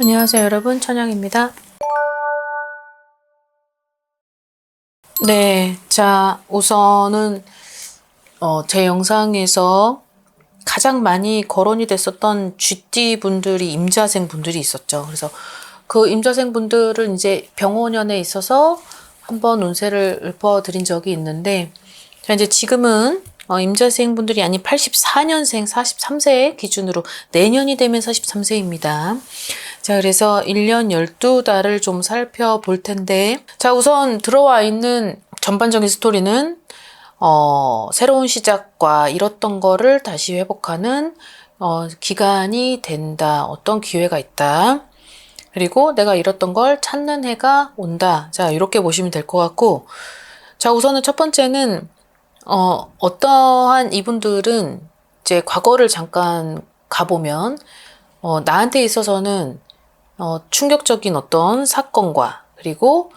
안녕하세요 여러분, 천영입니다. 네, 자 우선은 제 영상에서 가장 많이 거론이 됐었던 GT 분들이 임자생 분들이 있었죠. 그래서 그 임자생 분들은 이제 병원연에 있어서 한번 운세를 읊어드린 적이 있는데, 자 이제 지금은 임자생 분들이 아닌 84년생 43세 기준으로 내년이 되면 43세입니다. 자, 그래서 1년 12달을 좀 살펴볼 텐데, 자, 우선 들어와 있는 전반적인 스토리는, 새로운 시작과 잃었던 거를 다시 회복하는, 기간이 된다. 어떤 기회가 있다. 그리고 내가 잃었던 걸 찾는 해가 온다. 자, 이렇게 보시면 될 것 같고, 자, 우선은 첫 번째는, 어떠한 이분들은 이제 과거를 잠깐 가보면, 나한테 있어서는 충격적인 어떤 사건과 그리고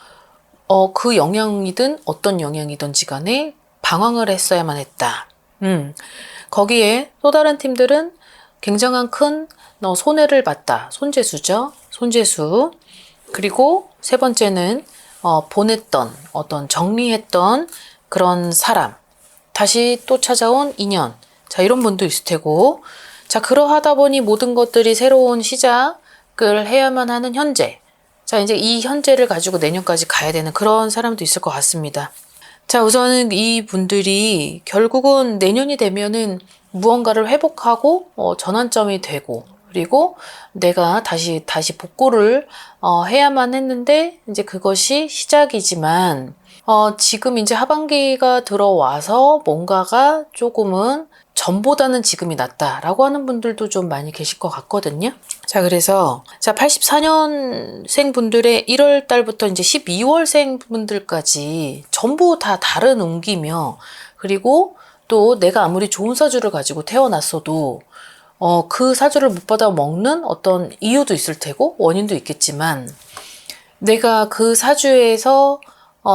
그 영향이든 어떤 영향이든지 간에 방황을 했어야만 했다. 거기에 또 다른 팀들은 굉장한 큰 손해를 봤다. 손재수죠. 손재수. 그리고 세 번째는 보냈던 어떤 정리했던 그런 사람. 다시 또 찾아온 인연. 자, 이런 분도 있을 테고. 자, 그러하다 보니 모든 것들이 새로운 시작을 해야만 하는 현재. 자, 이제 이 현재를 가지고 내년까지 가야 되는 그런 사람도 있을 것 같습니다. 자, 우선은 이 분들이 결국은 내년이 되면은 무언가를 회복하고 전환점이 되고, 그리고 내가 다시 복구를 해야만 했는데, 이제 그것이 시작이지만 지금 이제 하반기가 들어와서 뭔가가 조금은 전보다는 지금이 낫다라고 하는 분들도 좀 많이 계실 것 같거든요. 자, 그래서 84년생 분들의 1월 달부터 이제 12월생 분들까지 전부 다 다른 운기며, 그리고 또 내가 아무리 좋은 사주를 가지고 태어났어도 그 사주를 못 받아 먹는 어떤 이유도 있을 테고 원인도 있겠지만, 내가 그 사주에서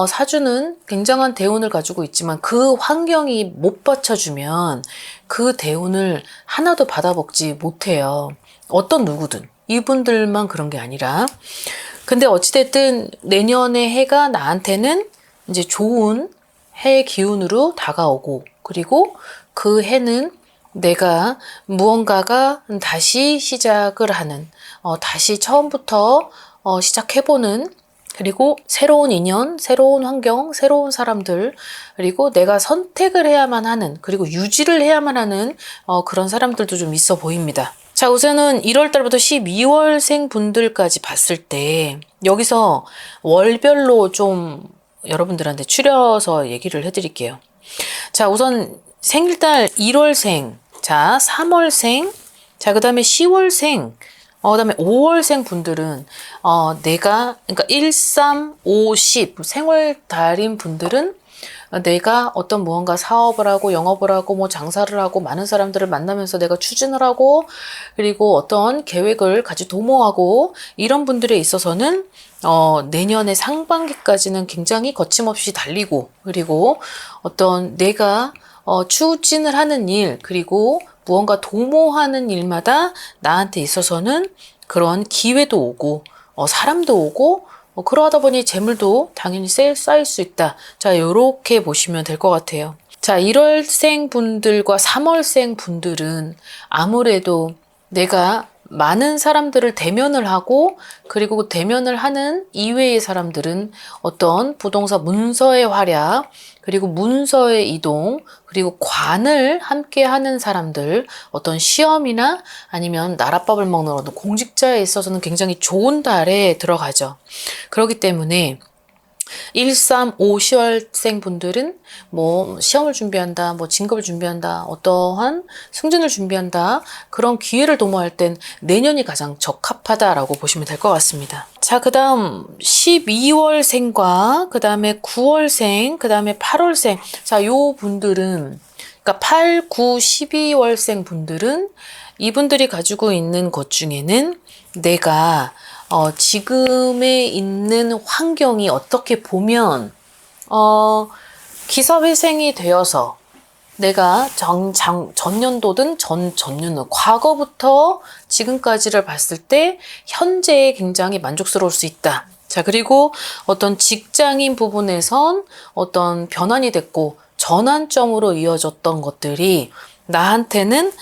사주는 굉장한 대운을 가지고 있지만 그 환경이 못 받쳐주면 그 대운을 하나도 받아먹지 못해요. 어떤 누구든. 이분들만 그런 게 아니라. 근데 어찌됐든 내년의 해가 나한테는 이제 좋은 해 기운으로 다가오고, 그리고 그 해는 내가 무언가가 다시 시작을 하는, 다시 처음부터 시작해보는, 그리고 새로운 인연, 새로운 환경, 새로운 사람들, 그리고 내가 선택을 해야만 하는, 그리고 유지를 해야만 하는 그런 사람들도 좀 있어 보입니다. 자, 우선은 1월 달부터 12월생 분들까지 봤을 때 여기서 월별로 좀 여러분들한테 추려서 얘기를 해드릴게요. 자, 우선 생일달 1월생, 자, 3월생, 자, 그 다음에 10월생, 그 다음에 5월생 분들은, 그러니까 1, 3, 5, 10, 생월달인 분들은 내가 어떤 무언가 사업을 하고 영업을 하고 뭐 장사를 하고 많은 사람들을 만나면서 내가 추진을 하고, 그리고 어떤 계획을 같이 도모하고, 이런 분들에 있어서는 내년의 상반기까지는 굉장히 거침없이 달리고, 그리고 어떤 내가 추진을 하는 일, 그리고 무언가 도모하는 일마다 나한테 있어서는 그런 기회도 오고, 사람도 오고, 그러다 보니 재물도 당연히 쌓일 수 있다. 자, 요렇게 보시면 될 것 같아요. 자, 1월생 분들과 3월생 분들은 아무래도 내가 많은 사람들을 대면을 하고, 그리고 대면을 하는 이외의 사람들은 어떤 부동산 문서의 활약, 그리고 문서의 이동, 그리고 관을 함께 하는 사람들, 어떤 시험이나 아니면 나랏밥을 먹는 어떤 공직자에 있어서는 굉장히 좋은 달에 들어가죠. 그렇기 때문에 1, 3, 5, 10월생 분들은 뭐 시험을 준비한다, 뭐 진급을 준비한다, 어떠한 승진을 준비한다, 그런 기회를 도모할 땐 내년이 가장 적합하다라고 보시면 될 것 같습니다. 자, 그 다음 12월생과 그 다음에 9월생, 그 다음에 8월생. 자, 요 분들은, 그러니까 8, 9, 12월생 분들은 이분들이 가지고 있는 것 중에는 내가 지금에 있는 환경이 어떻게 보면 기사회생이 되어서 내가 전년도든 전년도, 과거부터 지금까지를 봤을 때 현재에 굉장히 만족스러울 수 있다. 자, 그리고 어떤 직장인 부분에선 어떤 변환이 됐고 전환점으로 이어졌던 것들이 나한테는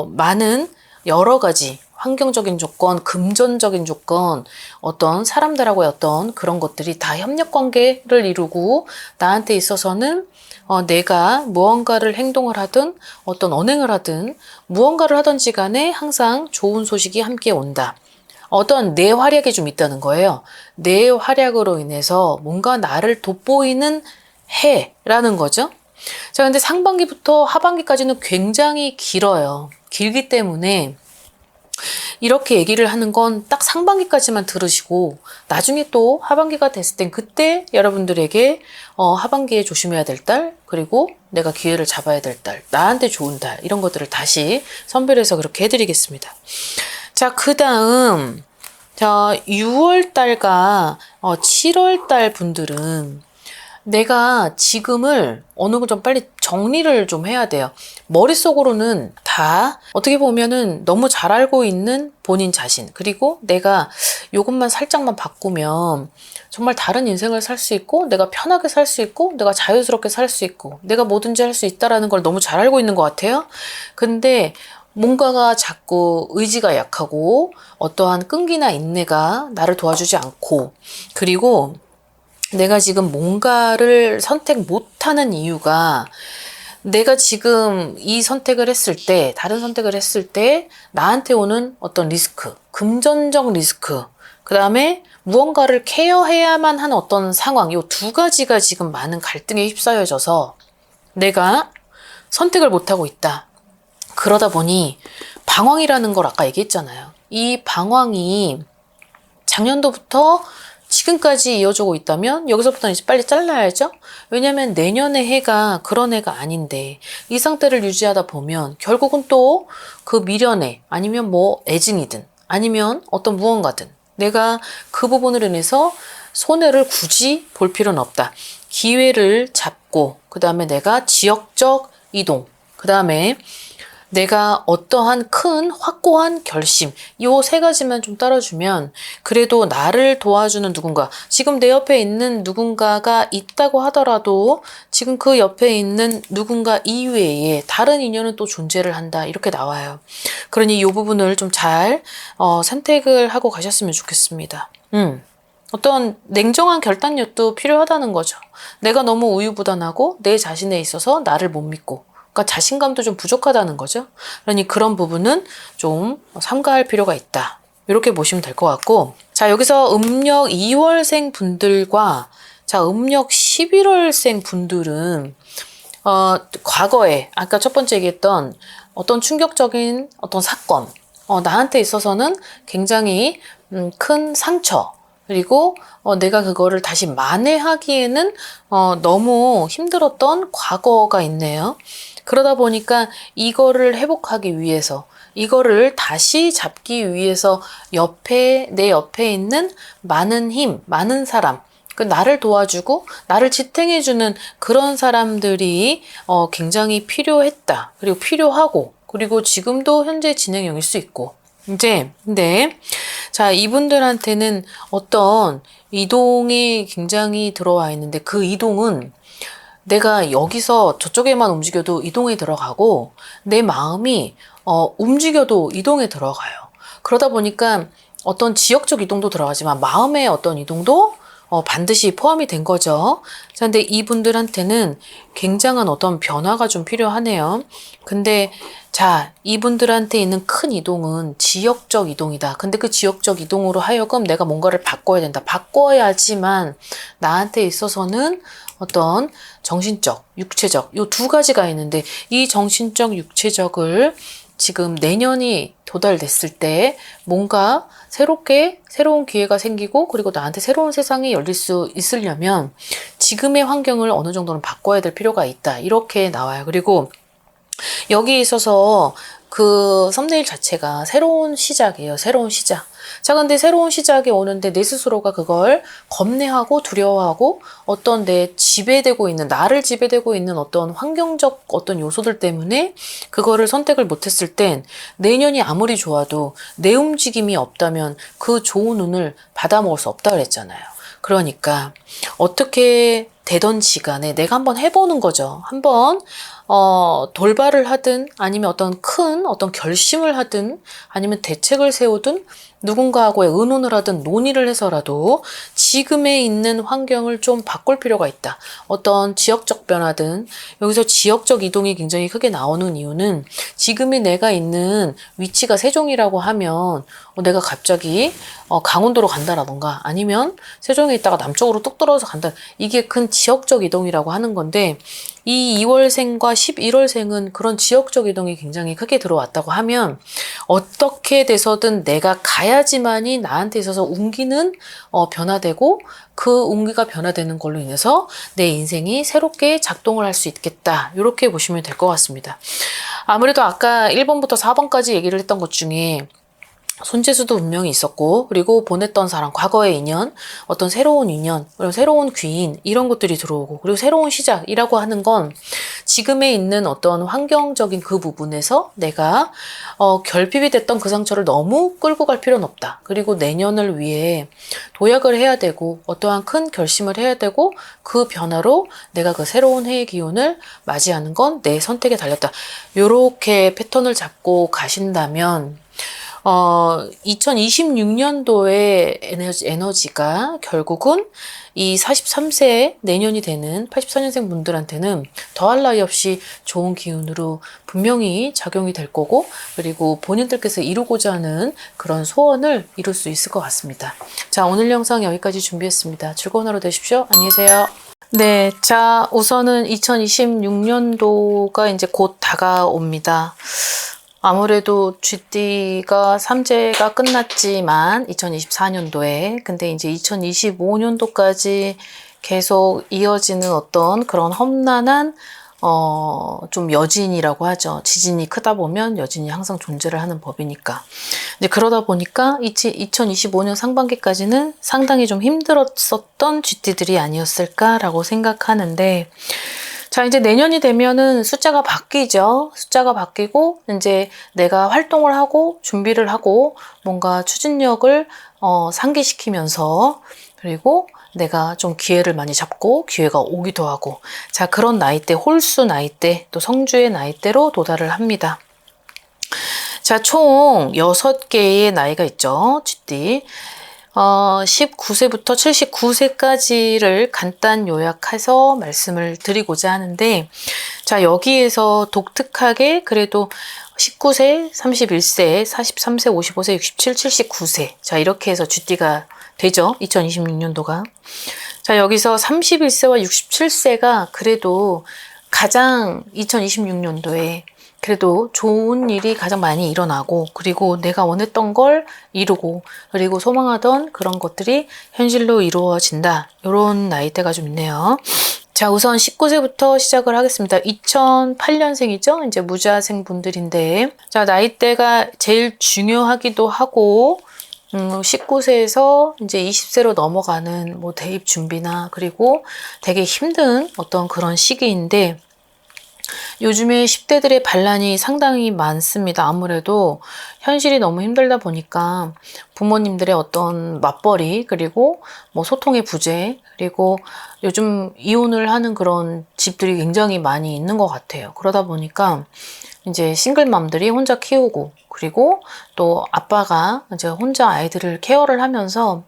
많은 여러 가지 환경적인 조건, 금전적인 조건, 어떤 사람들하고의 어떤 그런 것들이 다 협력 관계를 이루고 나한테 있어서는 내가 무언가를 행동을 하든 어떤 언행을 하든 무언가를 하든지 간에 항상 좋은 소식이 함께 온다. 어떤 내 활약이 좀 있다는 거예요. 내 활약으로 인해서 뭔가 나를 돋보이는 해라는 거죠. 자, 근데 상반기부터 하반기까지는 굉장히 길어요. 길기 때문에 이렇게 얘기를 하는 건 딱 상반기까지만 들으시고 나중에 또 하반기가 됐을 땐 그때 여러분들에게 하반기에 조심해야 될 달, 그리고 내가 기회를 잡아야 될 달, 나한테 좋은 달, 이런 것들을 다시 선별해서 그렇게 해드리겠습니다. 자, 그 다음 6월 달과 7월 달 분들은 내가 지금을 어느 정도 좀 빨리 정리를 좀 해야 돼요. 머릿속으로는 다 어떻게 보면은 너무 잘 알고 있는 본인 자신, 그리고 내가 이것만 살짝만 바꾸면 정말 다른 인생을 살 수 있고 내가 편하게 살 수 있고 내가 자유스럽게 살 수 있고 내가 뭐든지 할 수 있다라는 걸 너무 잘 알고 있는 것 같아요. 근데 뭔가가 자꾸 의지가 약하고 어떠한 끈기나 인내가 나를 도와주지 않고, 그리고 내가 지금 뭔가를 선택 못하는 이유가 내가 지금 이 선택을 했을 때, 다른 선택을 했을 때 나한테 오는 어떤 리스크, 금전적 리스크, 그 다음에 무언가를 케어해야만 하는 어떤 상황, 이 두 가지가 지금 많은 갈등에 휩싸여져서 내가 선택을 못하고 있다. 그러다 보니 방황이라는 걸 아까 얘기했잖아요. 이 방황이 작년도부터 지금까지 이어지고 있다면 여기서부터는 이제 빨리 잘라야죠. 왜냐하면 내년의 해가 그런 해가 아닌데 이 상태를 유지하다 보면 결국은 또 그 미련에, 아니면 뭐 애증이든 아니면 어떤 무언가든 내가 그 부분으로 인해서 손해를 굳이 볼 필요는 없다. 기회를 잡고, 그 다음에 내가 지역적 이동, 그 다음에 내가 어떠한 큰 확고한 결심, 이 세 가지만 좀 따라주면 그래도 나를 도와주는 누군가, 지금 내 옆에 있는 누군가가 있다고 하더라도 지금 그 옆에 있는 누군가 이외에 다른 인연은 또 존재를 한다, 이렇게 나와요. 그러니 이 부분을 좀 잘 선택을 하고 가셨으면 좋겠습니다. 어떤 냉정한 결단력도 필요하다는 거죠. 내가 너무 우유부단하고 내 자신에 있어서 나를 못 믿고, 그러니까 자신감도 좀 부족하다는 거죠. 그러니 그런 부분은 좀 삼가할 필요가 있다. 이렇게 보시면 될 것 같고, 자, 여기서 음력 2월생 분들과 음력 11월생 분들은 과거에 아까 첫 번째 얘기했던 어떤 충격적인 어떤 사건, 나한테 있어서는 굉장히 큰 상처, 그리고 내가 그거를 다시 만회하기에는 너무 힘들었던 과거가 있네요. 그러다 보니까 이거를 회복하기 위해서, 이거를 다시 잡기 위해서 내 옆에 있는 많은 힘, 많은 사람, 나를 도와주고 나를 지탱해주는 그런 사람들이 굉장히 필요했다. 그리고 필요하고, 그리고 지금도 현재 진행형일 수 있고. 이제 근데 이분들한테는 어떤 이동이 굉장히 들어와 있는데, 그 이동은 내가 여기서 저쪽에만 움직여도 이동에 들어가고 내 마음이 움직여도 이동에 들어가요. 그러다 보니까 어떤 지역적 이동도 들어가지만 마음의 어떤 이동도 반드시 포함이 된 거죠. 근데 이분들한테는 굉장한 어떤 변화가 좀 필요하네요. 근데 이분들한테 있는 큰 이동은 지역적 이동이다. 근데 그 지역적 이동으로 하여금 내가 뭔가를 바꿔야 된다. 바꿔야지만 나한테 있어서는 어떤 정신적, 육체적, 요 두 가지가 있는데, 이 정신적, 육체적을 지금 내년이 도달됐을 때 뭔가 새로운 기회가 생기고, 그리고 나한테 새로운 세상이 열릴 수 있으려면 지금의 환경을 어느 정도는 바꿔야 될 필요가 있다. 이렇게 나와요. 그리고 여기 있어서 그 썸네일 자체가 새로운 시작이에요. 새로운 시작. 자, 근데 새로운 시작이 오는데 내 스스로가 그걸 겁내하고 두려워하고 어떤 내 지배되고 있는, 나를 지배되고 있는 어떤 환경적 어떤 요소들 때문에 그거를 선택을 못했을 땐 내년이 아무리 좋아도 내 움직임이 없다면 그 좋은 운을 받아먹을 수 없다 그랬잖아요. 그러니까 어떻게 되던지 간에 내가 한번 해보는 거죠. 한번 돌발을 하든 아니면 어떤 큰 어떤 결심을 하든 아니면 대책을 세우든 누군가하고의 의논을 하든 논의를 해서라도 지금에 있는 환경을 좀 바꿀 필요가 있다. 어떤 지역적 변화든 여기서 지역적 이동이 굉장히 크게 나오는 이유는 지금의 내가 있는 위치가 세종이라고 하면 내가 갑자기 강원도로 간다라던가 아니면 세종에 있다가 남쪽으로 뚝 떨어져서 간다. 이게 큰 지역적 이동이라고 하는 건데 이 2월생과 11월생은 그런 지역적 이동이 굉장히 크게 들어왔다고 하면 어떻게 돼서든 내가 가야지만이 나한테 있어서 운기는 변화되고 그 운기가 변화되는 걸로 인해서 내 인생이 새롭게 작동을 할 수 있겠다. 이렇게 보시면 될 것 같습니다. 아무래도 아까 1번부터 4번까지 얘기를 했던 것 중에 손재주도 분명히 있었고 그리고 보냈던 사람, 과거의 인연, 어떤 새로운 인연, 그리고 새로운 귀인 이런 것들이 들어오고 그리고 새로운 시작이라고 하는 건 지금에 있는 어떤 환경적인 그 부분에서 내가 결핍이 됐던 그 상처를 너무 끌고 갈 필요는 없다. 그리고 내년을 위해 도약을 해야 되고 어떠한 큰 결심을 해야 되고 그 변화로 내가 그 새로운 해의 기운을 맞이하는 건 내 선택에 달렸다. 요렇게 패턴을 잡고 가신다면 2026년도의 에너지가 결국은 이 43세 내년이 되는 84년생 분들한테는 더할 나위 없이 좋은 기운으로 분명히 작용이 될 거고 그리고 본인들께서 이루고자 하는 그런 소원을 이룰 수 있을 것 같습니다. 자, 오늘 영상 여기까지 준비했습니다. 즐거운 하루 되십시오. 안녕히 계세요. 네, 자, 우선은 2026년도가 이제 곧 다가옵니다. 아무래도 쥐띠가 삼재가 끝났지만 2024년도에 근데 이제 2025년도까지 계속 이어지는 어떤 그런 험난한 좀 여진이라고 하죠. 지진이 크다 보면 여진이 항상 존재를 하는 법이니까. 이제 그러다 보니까 2025년 상반기까지는 상당히 좀 힘들었었던 쥐띠들이 아니었을까라고 생각하는데 자, 이제 내년이 되면은 숫자가 바뀌죠. 숫자가 바뀌고, 이제 내가 활동을 하고, 준비를 하고, 뭔가 추진력을, 상기시키면서, 그리고 내가 좀 기회를 많이 잡고, 기회가 오기도 하고, 자, 그런 나이대, 홀수 나이대, 또 성주의 나이대로 도달을 합니다. 자, 총 6개의 나이가 있죠. 쥐띠. 19세부터 79세까지를 간단 요약해서 말씀을 드리고자 하는데, 자, 여기에서 독특하게 그래도 19세, 31세, 43세, 55세, 67, 79세. 자, 이렇게 해서 쥐띠가 되죠. 2026년도가. 자, 여기서 31세와 67세가 그래도 가장 2026년도에 그래도 좋은 일이 가장 많이 일어나고 그리고 내가 원했던 걸 이루고 그리고 소망하던 그런 것들이 현실로 이루어진다. 이런 나이대가 좀 있네요. 자, 우선 19세부터 시작을 하겠습니다. 2008년생이죠? 이제 무자생 분들인데 자, 나이대가 제일 중요하기도 하고 19세에서 이제 20세로 넘어가는 뭐 대입 준비나 그리고 되게 힘든 어떤 그런 시기인데 요즘에 10대들의 반란이 상당히 많습니다. 아무래도 현실이 너무 힘들다 보니까 부모님들의 어떤 맞벌이 그리고 뭐 소통의 부재 그리고 요즘 이혼을 하는 그런 집들이 굉장히 많이 있는 것 같아요. 그러다 보니까 이제 싱글맘들이 혼자 키우고 그리고 또 아빠가 이제 혼자 아이들을 케어를 하면서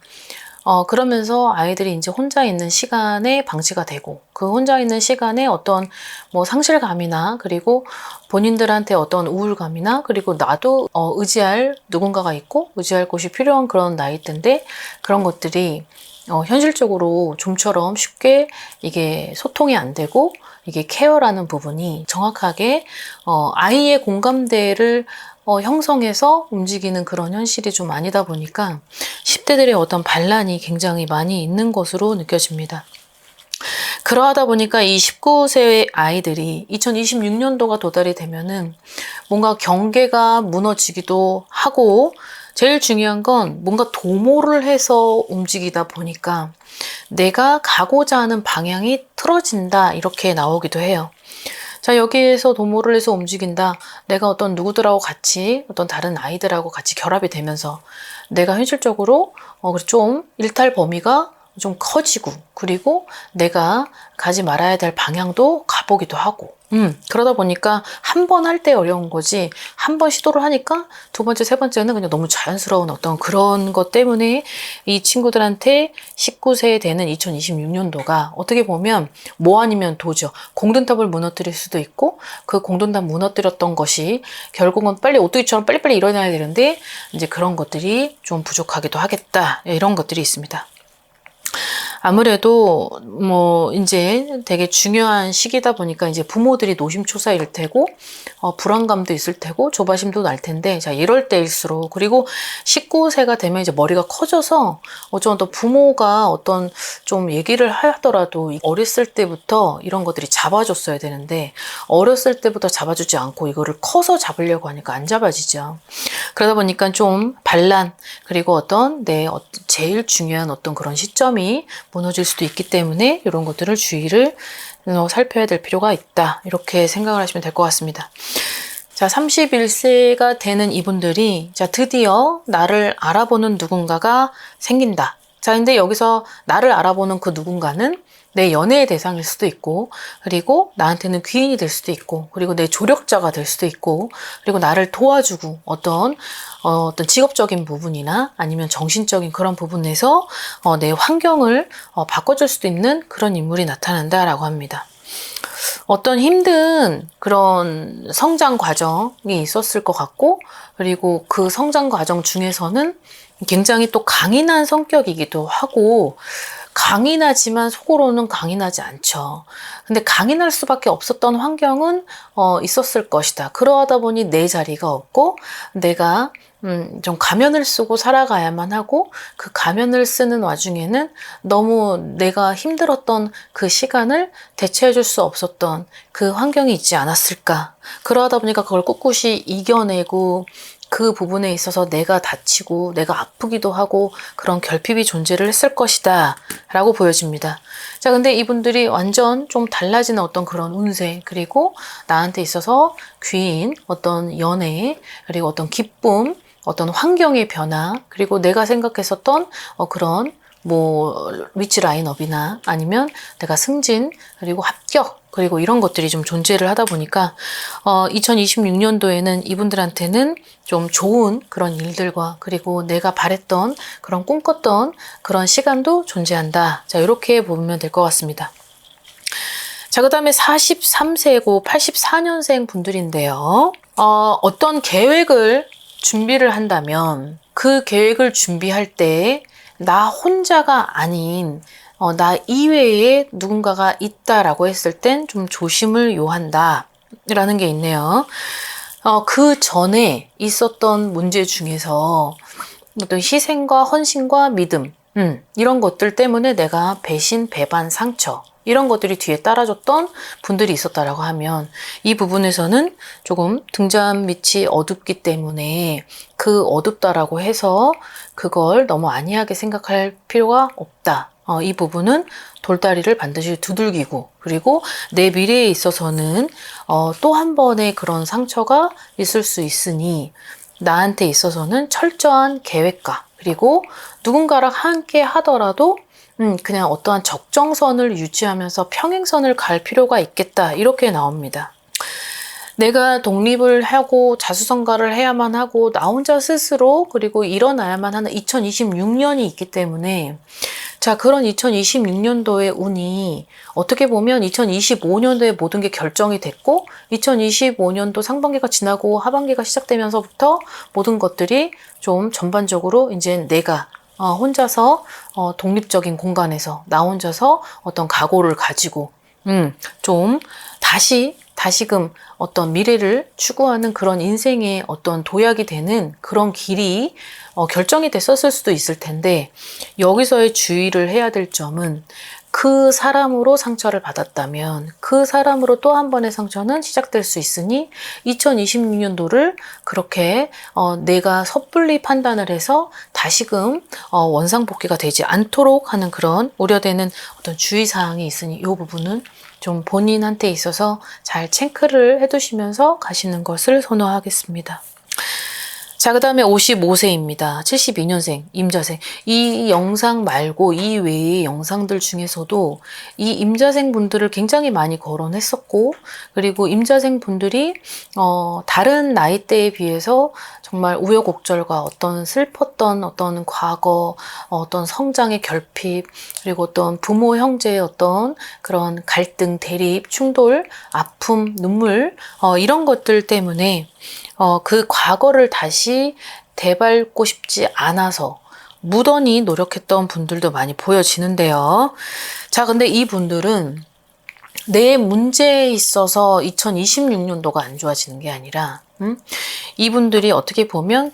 그러면서 아이들이 이제 혼자 있는 시간에 방치가 되고 그 혼자 있는 시간에 어떤 뭐 상실감이나 그리고 본인들한테 어떤 우울감이나 그리고 나도 의지할 누군가가 있고 의지할 곳이 필요한 그런 나이대인데 그런 것들이 현실적으로 좀처럼 쉽게 이게 소통이 안 되고 이게 케어라는 부분이 정확하게 아이의 공감대를 형성해서 움직이는 그런 현실이 좀 아니다 보니까 10대들의 어떤 반란이 굉장히 많이 있는 것으로 느껴집니다. 그러하다 보니까 이 19세의 아이들이 2026년도가 도달이 되면은 뭔가 경계가 무너지기도 하고, 제일 중요한 건 뭔가 도모를 해서 움직이다 보니까 내가 가고자 하는 방향이 틀어진다, 이렇게 나오기도 해요. 자, 여기에서 도모를 해서 움직인다. 내가 어떤 누구들하고 같이, 어떤 다른 아이들하고 같이 결합이 되면서 내가 현실적으로 좀 일탈 범위가 좀 커지고, 그리고 내가 가지 말아야 될 방향도 가보기도 하고, 그러다 보니까 한 번 할 때 어려운 거지, 한 번 시도를 하니까 두 번째, 세 번째는 그냥 너무 자연스러운 어떤 그런 것 때문에 이 친구들한테 19세 되는 2026년도가 어떻게 보면 뭐 아니면 도죠. 공든탑을 무너뜨릴 수도 있고, 그 공든탑 무너뜨렸던 것이 결국은 빨리 오뚜기처럼 빨리빨리 일어나야 되는데 이제 그런 것들이 좀 부족하기도 하겠다, 이런 것들이 있습니다. 아무래도 뭐 이제 되게 중요한 시기다 보니까 이제 부모들이 노심초사일 테고, 불안감도 있을 테고, 조바심도 날 텐데, 자, 이럴 때일수록, 그리고 19세가 되면 이제 머리가 커져서 좀 더 부모가 어떤 좀 얘기를 하더라도 어렸을 때부터 이런 것들이 잡아줬어야 되는데, 어렸을 때부터 잡아주지 않고 이거를 커서 잡으려고 하니까 안 잡아지죠. 그러다 보니까 좀 반란, 그리고 어떤 내 제일 중요한 어떤 그런 시점이 무너질 수도 있기 때문에 이런 것들을 주의를 살펴야 될 필요가 있다, 이렇게 생각을 하시면 될 것 같습니다. 자, 31세가 되는 이분들이 자, 드디어 나를 알아보는 누군가가 생긴다. 자, 근데 여기서 나를 알아보는 그 누군가는 내 연애의 대상일 수도 있고, 그리고 나한테는 귀인이 될 수도 있고, 그리고 내 조력자가 될 수도 있고, 그리고 나를 도와주고 어떤 직업적인 부분이나 아니면 정신적인 그런 부분에서 내 환경을 바꿔줄 수도 있는 그런 인물이 나타난다라고 합니다. 어떤 힘든 그런 성장 과정이 있었을 것 같고, 그리고 그 성장 과정 중에서는 굉장히 또 강인한 성격이기도 하고, 강인하지만 속으로는 강인하지 않죠. 근데 강인할 수밖에 없었던 환경은 있었을 것이다. 그러하다 보니 내 자리가 없고, 내가 좀 가면을 쓰고 살아가야만 하고, 그 가면을 쓰는 와중에는 너무 내가 힘들었던 그 시간을 대체해 줄 수 없었던 그 환경이 있지 않았을까. 그러하다 보니까 그걸 꿋꿋이 이겨내고, 그 부분에 있어서 내가 다치고 내가 아프기도 하고 그런 결핍이 존재를 했을 것이다 라고 보여집니다. 자, 근데 이분들이 완전 좀 달라지는 어떤 그런 운세, 그리고 나한테 있어서 귀인, 어떤 연애, 그리고 어떤 기쁨, 어떤 환경의 변화, 그리고 내가 생각했었던 그런 뭐 위치 라인업이나 아니면 내가 승진, 그리고 합격, 그리고 이런 것들이 좀 존재를 하다 보니까 2026년도에는 이분들한테는 좀 좋은 그런 일들과, 그리고 내가 바랬던 그런 꿈꿨던 그런 시간도 존재한다. 자, 이렇게 보면 될 것 같습니다. 자, 그 다음에 43세고 84년생 분들인데요. 어떤 계획을 준비를 한다면 그 계획을 준비할 때 나 혼자가 아닌 나 이외에 누군가가 있다라고 했을 땐 좀 조심을 요한다 라는 게 있네요. 그 전에 있었던 문제 중에서 어떤 희생과 헌신과 믿음, 이런 것들 때문에 내가 배신, 배반, 상처, 이런 것들이 뒤에 따라줬던 분들이 있었다라고 하면 이 부분에서는 조금 등잔 밑이 어둡기 때문에 그 어둡다라고 해서 그걸 너무 안이하게 생각할 필요가 없다. 이 부분은 돌다리를 반드시 두들기고, 그리고 내 미래에 있어서는 또 한 번의 그런 상처가 있을 수 있으니 나한테 있어서는 철저한 계획과, 그리고 누군가랑 함께 하더라도 그냥 어떠한 적정선을 유지하면서 평행선을 갈 필요가 있겠다, 이렇게 나옵니다. 내가 독립을 하고 자수성가를 해야만 하고 나 혼자 스스로 그리고 일어나야만 하는 2026년이 있기 때문에, 자, 그런 2026년도의 운이 어떻게 보면 2025년도에 모든 게 결정이 됐고, 2025년도 상반기가 지나고 하반기가 시작되면서부터 모든 것들이 좀 전반적으로 이제 내가 혼자서 독립적인 공간에서 나 혼자서 어떤 각오를 가지고 좀 다시금 어떤 미래를 추구하는 그런 인생의 어떤 도약이 되는 그런 길이 결정이 됐었을 수도 있을 텐데, 여기서의 주의를 해야 될 점은 그 사람으로 상처를 받았다면 그 사람으로 또 한 번의 상처는 시작될 수 있으니 2026년도를 그렇게 내가 섣불리 판단을 해서 다시금 원상복귀가 되지 않도록 하는 그런 우려되는 어떤 주의사항이 있으니 이 부분은 좀 본인한테 있어서 잘 체크를 해두시면서 가시는 것을 선호하겠습니다. 자, 그 다음에 55세입니다. 72년생, 임자생. 이 영상 말고 이 외의 영상들 중에서도 이 임자생 분들을 굉장히 많이 거론했었고, 그리고 임자생 분들이, 다른 나이대에 비해서 정말 우여곡절과 어떤 슬펐던 어떤 과거, 어떤 성장의 결핍, 그리고 어떤 부모, 형제의 어떤 그런 갈등, 대립, 충돌, 아픔, 눈물, 이런 것들 때문에 그 과거를 다시 되밟고 싶지 않아서 무던히 노력했던 분들도 많이 보여지는데요. 자, 근데 이 분들은 내 문제에 있어서 2026년도가 안 좋아지는 게 아니라, 이분들이 어떻게 보면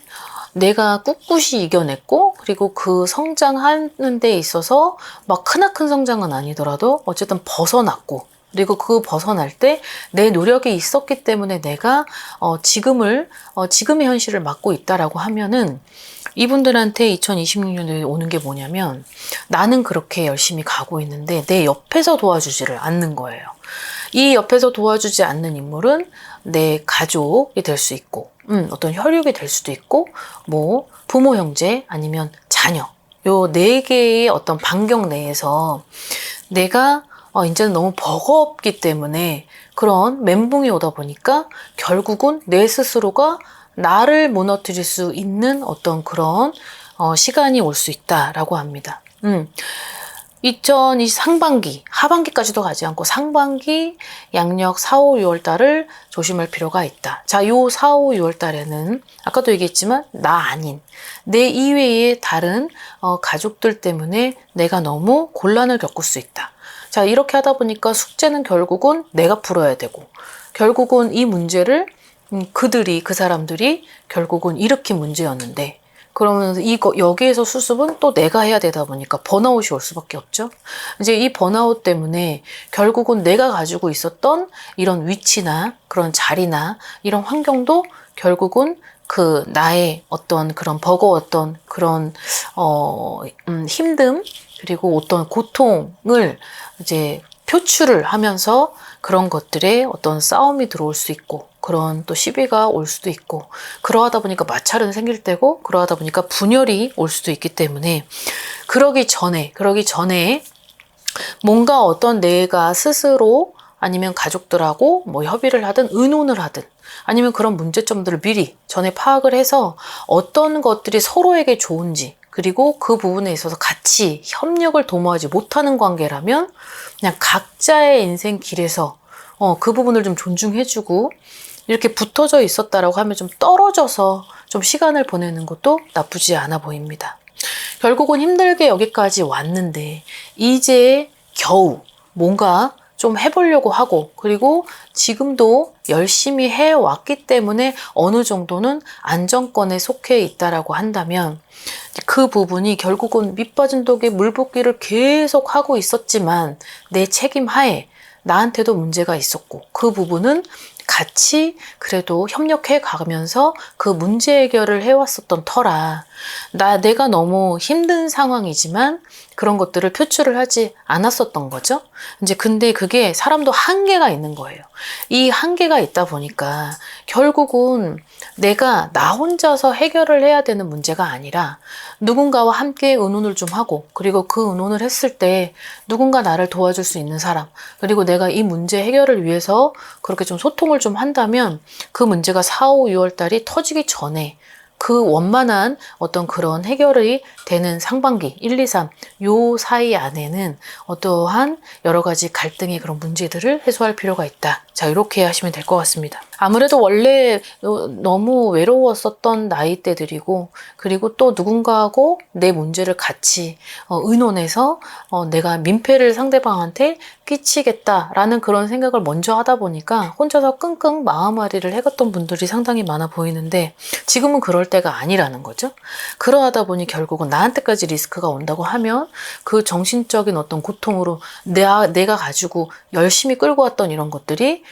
내가 꿋꿋이 이겨냈고, 그리고 그 성장하는 데 있어서 막 크나큰 성장은 아니더라도 어쨌든 벗어났고, 그리고 그 벗어날 때 내 노력이 있었기 때문에 내가 지금의 현실을 맞고 있다라고 하면은 이분들한테 2026년도에 오는 게 뭐냐면 나는 그렇게 열심히 가고 있는데 내 옆에서 도와주지를 않는 거예요. 이 옆에서 도와주지 않는 인물은 내 가족이 될 수 있고, 어떤 혈육이 될 수도 있고, 뭐 부모, 형제 아니면 자녀, 요 네 개의 어떤 반경 내에서 내가 이제는 너무 버거웠기 때문에 그런 멘붕이 오다 보니까 결국은 내 스스로가 나를 무너뜨릴 수 있는 어떤 그런 시간이 올 수 있다라고 합니다. 2020 상반기, 하반기까지도 가지 않고 상반기 양력 4, 5, 6월 달을 조심할 필요가 있다. 자, 요 4, 5, 6월 달에는 아까도 얘기했지만 나 아닌 내 이외의 다른 가족들 때문에 내가 너무 곤란을 겪을 수 있다. 자, 이렇게 하다 보니까 숙제는 결국은 내가 풀어야 되고, 결국은 이 문제를 그 사람들이 결국은 일으킨 문제였는데, 그러면서 여기에서 수습은 또 내가 해야 되다 보니까 번아웃이 올 수밖에 없죠. 이제 이 번아웃 때문에 결국은 내가 가지고 있었던 이런 위치나 그런 자리나 이런 환경도 결국은 그 나의 어떤 그런 버거웠던 그런 힘듦, 그리고 어떤 고통을 이제 표출을 하면서 그런 것들에 어떤 싸움이 들어올 수 있고, 그런 또 시비가 올 수도 있고, 그러하다 보니까 마찰은 생길 때고, 그러하다 보니까 분열이 올 수도 있기 때문에 그러기 전에 뭔가 어떤 내가 스스로 아니면 가족들하고 뭐 협의를 하든 의논을 하든 아니면 그런 문제점들을 미리 전에 파악을 해서 어떤 것들이 서로에게 좋은지, 그리고 그 부분에 있어서 같이 협력을 도모하지 못하는 관계라면 그냥 각자의 인생 길에서 그 부분을 좀 존중해주고 이렇게 붙어져 있었다라고 하면 좀 떨어져서 좀 시간을 보내는 것도 나쁘지 않아 보입니다. 결국은 힘들게 여기까지 왔는데 이제 겨우 뭔가 좀 해보려고 하고, 그리고 지금도 열심히 해왔기 때문에 어느 정도는 안정권에 속해 있다라고 한다면 그 부분이 결국은 밑빠진 독에 물 붓기를 계속 하고 있었지만 내 책임 하에 나한테도 문제가 있었고, 그 부분은 같이 그래도 협력해 가면서 그 문제 해결을 해왔었던 터라 내가 너무 힘든 상황이지만 그런 것들을 표출을 하지 않았었던 거죠. 이제 근데 그게 사람도 한계가 있는 거예요. 이 한계가 있다 보니까 결국은 내가 나 혼자서 해결을 해야 되는 문제가 아니라 누군가와 함께 의논을 좀 하고, 그리고 그 의논을 했을 때 누군가 나를 도와줄 수 있는 사람, 그리고 내가 이 문제 해결을 위해서 그렇게 좀 소통을 좀 한다면 그 문제가 4, 5, 6월 달이 터지기 전에 그 원만한 어떤 그런 해결이 되는 상반기 1, 2, 3 요 사이 안에는 어떠한 여러 가지 갈등의 그런 문제들을 해소할 필요가 있다. 자, 이렇게 하시면 될 것 같습니다. 아무래도 원래 너무 외로웠었던 나이대들이고, 그리고 또 누군가하고 내 문제를 같이 의논해서 내가 민폐를 상대방한테 끼치겠다라는 그런 생각을 먼저 하다 보니까 혼자서 끙끙 마음앓이를 해갔던 분들이 상당히 많아 보이는데, 지금은 그럴 때가 아니라는 거죠. 그러하다 보니 결국은 나한테까지 리스크가 온다고 하면 그 정신적인 어떤 고통으로 내가 가지고 열심히 끌고 왔던 이런 것들이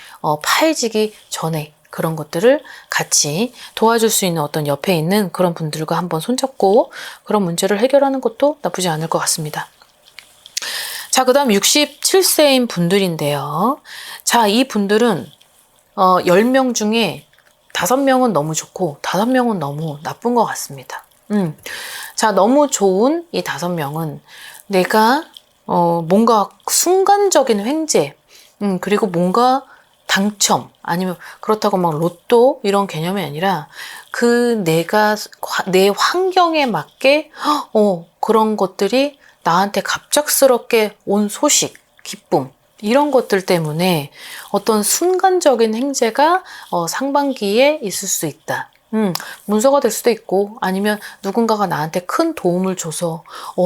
파해지기 전에 그런 것들을 같이 도와줄 수 있는 어떤 옆에 있는 그런 분들과 한번 손잡고 그런 문제를 해결하는 것도 나쁘지 않을 것 같습니다. 자, 그 다음 67세인 분들인데요. 자, 이 분들은 10명 중에 5명은 너무 좋고 5명은 너무 나쁜 것 같습니다. 자, 너무 좋은 이 5명은 내가 뭔가 순간적인 횡재, 그리고 뭔가 당첨, 아니면 그렇다고 막 로또 이런 개념이 아니라 내가 내 환경에 맞게 그런 것들이 나한테 갑작스럽게 온 소식, 기쁨 이런 것들 때문에 어떤 순간적인 행재가 상반기에 있을 수 있다. 문서가 될 수도 있고 아니면 누군가가 나한테 큰 도움을 줘서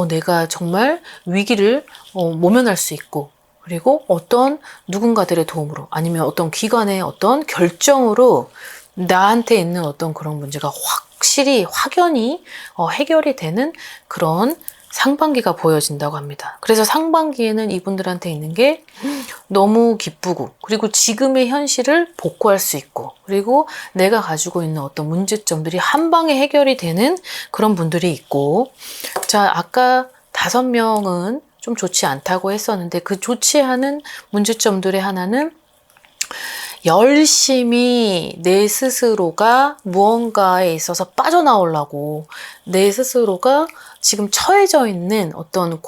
내가 정말 위기를 모면할 수 있고 그리고 어떤 누군가들의 도움으로 아니면 어떤 기관의 어떤 결정으로 나한테 있는 어떤 그런 문제가 확실히 확연히 해결이 되는 그런 상반기가 보여진다고 합니다. 그래서 상반기에는 이분들한테 있는 게 너무 기쁘고 그리고 지금의 현실을 복구할 수 있고 그리고 내가 가지고 있는 어떤 문제점들이 한 방에 해결이 되는 그런 분들이 있고 자, 아까 5명은 좀 좋지 않다고 했었는데 그 좋지 않은 문제점들의 하나는 열심히 내 스스로가 무언가에 있어서 빠져나오려고 내 스스로가 지금 처해져 있는 어떤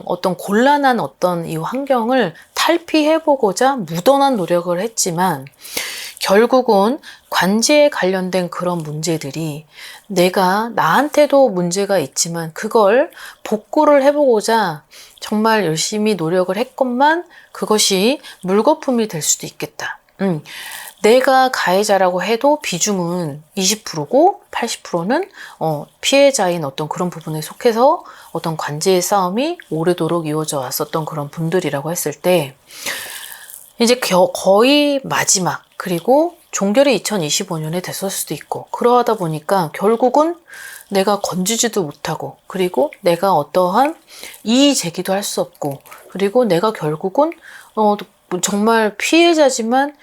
어떤 곤란한 어떤 이 환경을 탈피해보고자 무던한 노력을 했지만 결국은 관제에 관련된 그런 문제들이 내가 나한테도 문제가 있지만 그걸 복구를 해보고자 정말 열심히 노력을 했건만 그것이 물거품이 될 수도 있겠다. 내가 가해자라고 해도 비중은 20%고 80%는 피해자인 어떤 그런 부분에 속해서 어떤 관제의 싸움이 오래도록 이어져 왔었던 그런 분들이라고 했을 때 이제 거의 마지막 그리고 종결이 2025년에 됐을 수도 있고 그러하다 보니까 결국은 내가 건지지도 못하고 그리고 내가 어떠한 이의 제기도 할 수 없고 그리고 내가 결국은 정말 피해자지만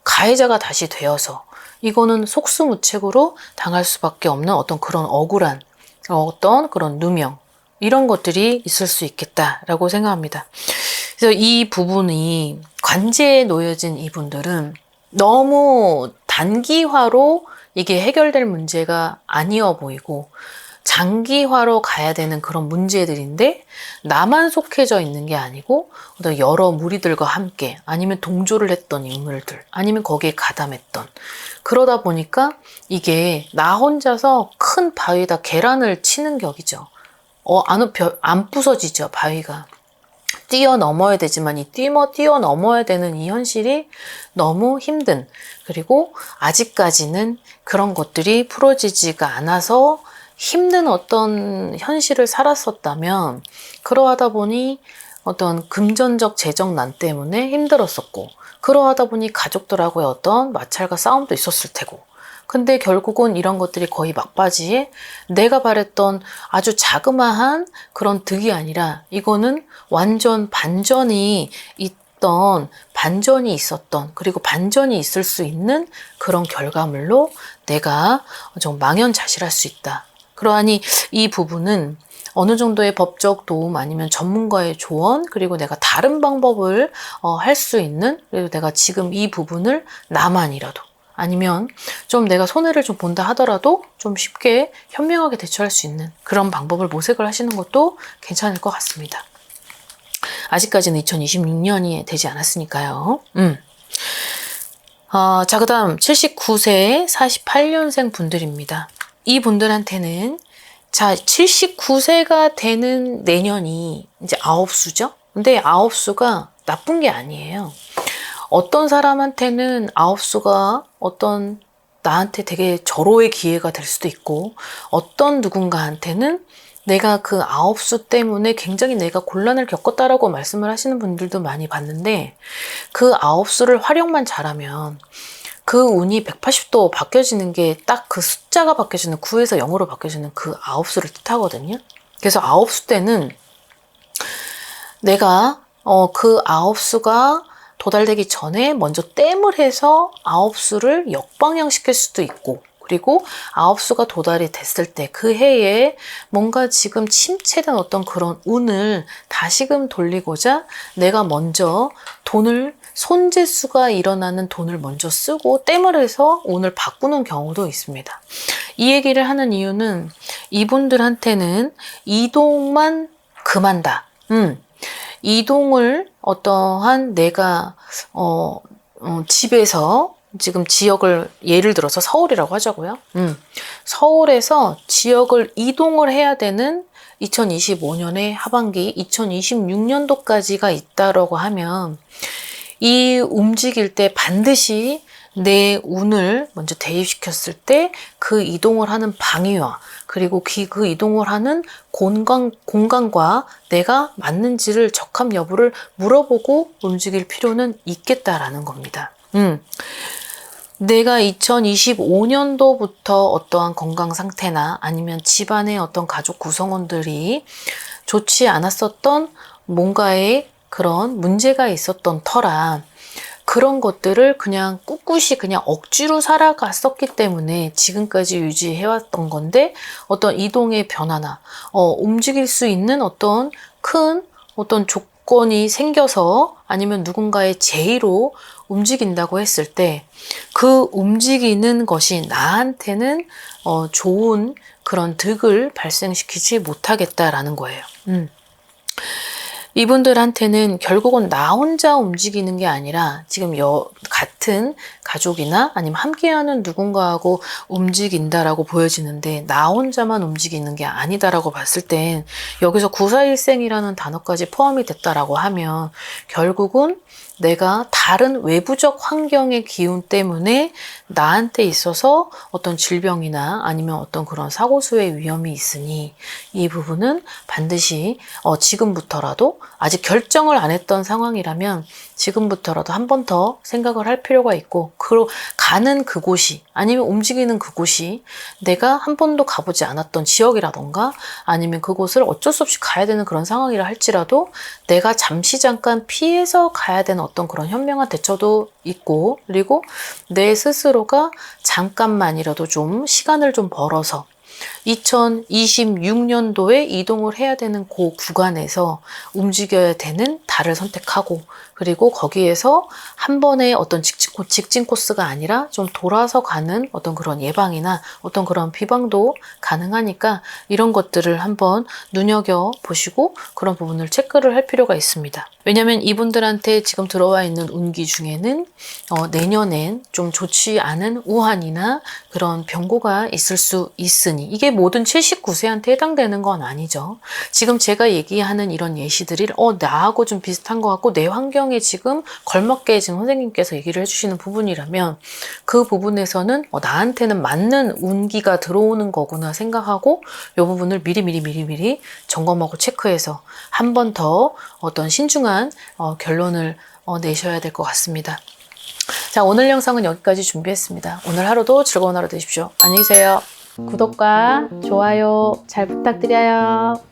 가해자가 다시 되어서 이거는 속수무책으로 당할 수밖에 없는 어떤 그런 억울한 어떤 그런 누명 이런 것들이 있을 수 있겠다라고 생각합니다. 그래서 이 부분이 관제에 놓여진 이분들은 너무 단기화로 이게 해결될 문제가 아니어 보이고 장기화로 가야 되는 그런 문제들인데 나만 속해져 있는 게 아니고 어떤 여러 무리들과 함께 아니면 동조를 했던 인물들 아니면 거기에 가담했던 그러다 보니까 이게 나 혼자서 큰 바위에다 계란을 치는 격이죠. 안 부서지죠, 바위가. 뛰어넘어야 되지만 이 뛰어넘어야 되는 이 현실이 너무 힘든 그리고 아직까지는 그런 것들이 풀어지지가 않아서 힘든 어떤 현실을 살았었다면 그러하다 보니 어떤 금전적 재정난 때문에 힘들었었고 그러하다 보니 가족들하고의 어떤 마찰과 싸움도 있었을 테고 근데 결국은 이런 것들이 거의 막바지에 내가 바랬던 아주 자그마한 그런 득이 아니라 이거는 완전 반전이 있었던 그리고 반전이 있을 수 있는 그런 결과물로 내가 좀 망연자실할 수 있다. 그러하니 이 부분은 어느 정도의 법적 도움 아니면 전문가의 조언 그리고 내가 다른 방법을 할 수 있는 그리고 내가 지금 이 부분을 나만이라도 아니면 좀 내가 손해를 좀 본다 하더라도 좀 쉽게 현명하게 대처할 수 있는 그런 방법을 모색을 하시는 것도 괜찮을 것 같습니다. 아직까지는 2026년이 되지 않았으니까요. 자, 그 다음 79세 48년생 분들입니다. 이 분들한테는 자 79세가 되는 내년이 이제 아홉수죠. 근데 아홉수가 나쁜 게 아니에요. 어떤 사람한테는 아홉수가 어떤 나한테 되게 절호의 기회가 될 수도 있고 어떤 누군가한테는 내가 그 아홉수 때문에 굉장히 내가 곤란을 겪었다라고 말씀을 하시는 분들도 많이 봤는데 그 아홉수를 활용만 잘하면 그 운이 180도 바뀌어지는 게 딱 그 숫자가 바뀌어지는 9에서 0으로 바뀌어지는 그 아홉수를 뜻하거든요. 그래서 아홉수 때는 내가 그 아홉수가 도달되기 전에 먼저 땜을 해서 아홉수를 역방향시킬 수도 있고, 그리고 아홉수가 도달이 됐을 때 그 해에 뭔가 지금 침체된 어떤 그런 운을 다시금 돌리고자 내가 먼저 돈을, 손재수가 일어나는 돈을 먼저 쓰고 땜을 해서 운을 바꾸는 경우도 있습니다. 이 얘기를 하는 이유는 이분들한테는 이동만 금한다. 이동을 어떠한 내가 집에서 지금 지역을 예를 들어서 서울이라고 하자고요. 서울에서 지역을 이동을 해야 되는 2025년의 하반기 2026년도까지가 있다라고 하면 이 움직일 때 반드시 내 운을 먼저 대입시켰을 때 그 이동을 하는 방위와 그리고 그 이동을 하는 공간과 내가 맞는지를 적합 여부를 물어보고 움직일 필요는 있겠다라는 겁니다. 내가 2025년도부터 어떠한 건강 상태나 아니면 집안의 어떤 가족 구성원들이 좋지 않았었던 뭔가의 그런 문제가 있었던 터라 그런 것들을 그냥 꿋꿋이 그냥 억지로 살아갔었기 때문에 지금까지 유지해왔던 건데 어떤 이동의 변화나 움직일 수 있는 어떤 큰 어떤 조건이 생겨서 아니면 누군가의 제의로 움직인다고 했을 때 그 움직이는 것이 나한테는 좋은 그런 득을 발생시키지 못하겠다라는 거예요. 이분들한테는 결국은 나 혼자 움직이는 게 아니라 지금 같은 가족이나 아니면 함께하는 누군가하고 움직인다라고 보여지는데 나 혼자만 움직이는 게 아니다라고 봤을 땐 여기서 구사일생이라는 단어까지 포함이 됐다라고 하면 결국은 내가 다른 외부적 환경의 기운 때문에 나한테 있어서 어떤 질병이나 아니면 어떤 그런 사고수의 위험이 있으니 이 부분은 반드시 지금부터라도 아직 결정을 안 했던 상황이라면 지금부터라도 한 번 더 생각을 할 필요가 있고 가는 그곳이 아니면 움직이는 그곳이 내가 한 번도 가보지 않았던 지역이라던가 아니면 그곳을 어쩔 수 없이 가야 되는 그런 상황이라 할지라도 내가 잠깐 피해서 가야 되는 어떤 그런 현명한 대처도 있고 그리고 내 스스로가 잠깐만이라도 좀 시간을 좀 벌어서 2026년도에 이동을 해야 되는 그 구간에서 움직여야 되는 달을 선택하고 그리고 거기에서 한 번의 어떤 직진 코스가 아니라 좀 돌아서 가는 어떤 그런 예방이나 어떤 그런 비방도 가능하니까 이런 것들을 한번 눈여겨보시고 그런 부분을 체크를 할 필요가 있습니다. 왜냐하면 이분들한테 지금 들어와 있는 운기 중에는 내년엔 좀 좋지 않은 우환이나 그런 병고가 있을 수 있으니 이게 모든 79세한테 해당되는 건 아니죠. 지금 제가 얘기하는 이런 예시들이 나하고 좀 비슷한 것 같고 내 환경에 지금 걸맞게 지금 선생님께서 얘기를 해주시는 부분이라면 그 부분에서는 나한테는 맞는 운기가 들어오는 거구나 생각하고 이 부분을 미리 점검하고 체크해서 한 번 더 어떤 신중한 결론을 내셔야 될 것 같습니다. 자, 오늘 영상은 여기까지 준비했습니다. 오늘 하루도 즐거운 하루 되십시오. 안녕히 계세요. 구독과 좋아요 잘 부탁드려요.